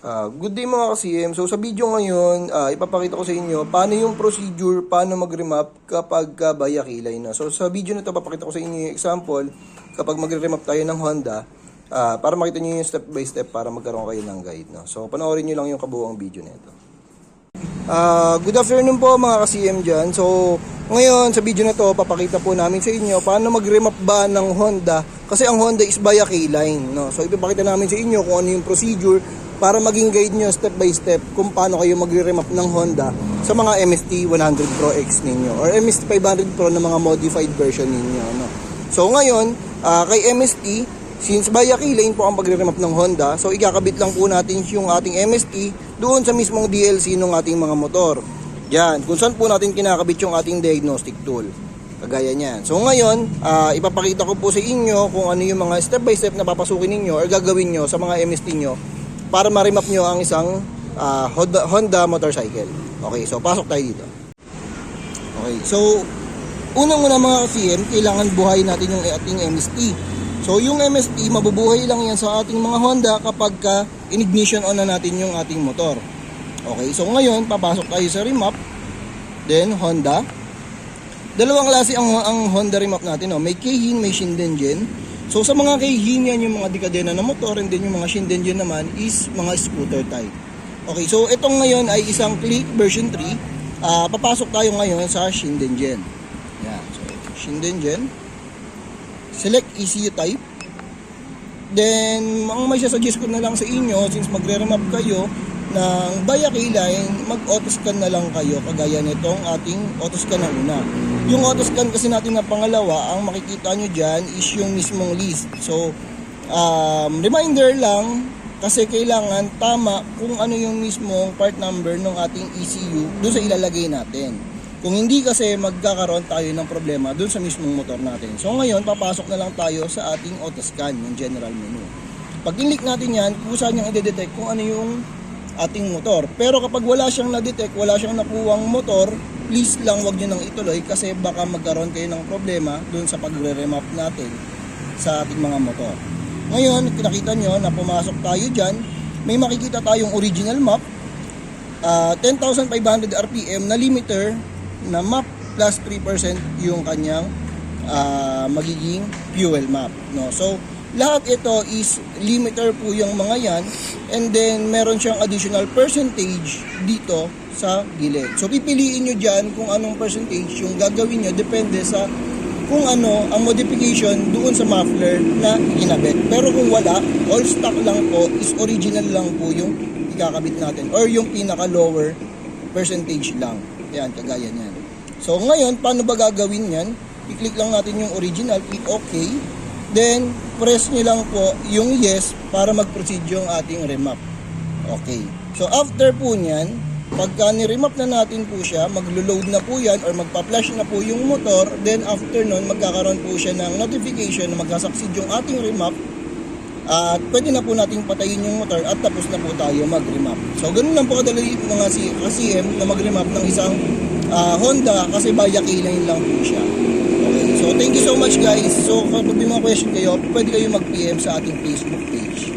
Good day mga ka-CM. So sa video ngayon, ipapakita ko sa inyo paano yung procedure, paano mag-remap kapag baya kilay na. So sa video na ito, papakita ko sa inyo yung example kapag mag-remap tayo ng Honda, para makita nyo yung step by step para magkaroon kayo ng guide. No? So panoorin nyo lang yung kabuuang video na ito. Good afternoon po mga ka-CM dyan. So ngayon sa video na to, papakita po namin sa inyo paano mag-remap ba ng Honda, kasi ang Honda is via K-line, no? So ipapakita namin sa inyo kung ano yung procedure para maging guide nyo step by step kung paano kayo magre-remap ng Honda sa mga MST 100 Pro X ninyo or MST 500 Pro na mga modified version ninyo, no? So ngayon, kay MST, since via K-line po ang pagre-remap ng Honda, so ikakabit lang po natin yung ating MST doon sa mismong DLC ng ating mga motor. Yan, kung saan po natin kinakabit yung ating diagnostic tool. Kagaya niyan. So ngayon, ipapakita ko po sa inyo kung ano yung mga step by step na papasukin ninyo or gagawin nyo sa mga MST nyo para ma-remap nyo ang isang Honda motorcycle. Okay, so pasok tayo dito. Okay, so unang-una mga ka-CM, kailangan buhayin natin yung ating MST. So yung MST, mabubuhay lang yan sa ating mga Honda kapag in-ignition on na natin yung ating motor. Okay, so ngayon, papasok tayo sa remap. Then, Honda. Dalawang klase ang Honda remap natin. No? May Keihin, may Shindengin. So sa mga Keihin yan, yung mga dekadena na motor, and then yung mga Shindengin naman is mga scooter type. Okay, so itong ngayon ay isang Click version 3. Papasok tayo ngayon sa Shindengin. Yan, so Shindengin. Select ECU type. Then, ang may sasuggest ko na lang sa inyo, since magre-remap kayo ng via K-line, mag-autoscan na lang kayo kagaya nitong ating autoscan na una. Yung autoscan kasi natin na pangalawa, ang makikita nyo dyan is yung mismong list. So, reminder lang, kasi kailangan tama kung ano yung mismong part number ng ating ECU doon sa ilalagay natin. Kung hindi kasi magkakaroon tayo ng problema doon sa mismong motor natin. So ngayon, papasok na lang tayo sa ating autoscan, yung general menu. Pag in-click natin yan, kusa niyang i-detect kung ano yung ating motor. Pero kapag wala siyang na-detect, wala siyang nakuwang motor, please lang wag niyo nang ituloy kasi baka magkaroon kayo ng problema doon sa pagre-remap natin sa ating mga motor. Ngayon, nakita nyo na pumasok tayo dyan, may makikita tayong original map, 10,500 RPM na limiter na map plus 3% yung kanyang magiging fuel map, no? So lahat ito is limiter po yung mga yan, and then meron siyang additional percentage dito sa gilid. So pipiliin nyo dyan kung anong percentage yung gagawin nyo, depende sa kung ano ang modification doon sa muffler na ginabit. Pero kung wala, all stock lang po, is original lang po yung ikakabit natin or yung pinaka lower percentage lang. Yan, kagaya niyan. So ngayon, paano ba gagawin yan? I-click lang natin yung original, click OK. Then, press nyo lang po yung yes para mag-proceed yung ating remap. Okay. So after po nyan, pagka ni-remap na natin po siya, maglo-load na po yan or magpa-flash na po yung motor. Then after nun, magkakaroon po siya ng notification na magkasucceed yung ating remap. At pwede na po nating patayin yung motor at tapos na po tayo mag-remap. So ganun lang po kadali mga CM na mag-remap ng isang Honda kasi via K-line lang po siya. Okay, so thank you so much guys. So kung may mga question kayo, pwede kayo mag-PM sa ating Facebook page.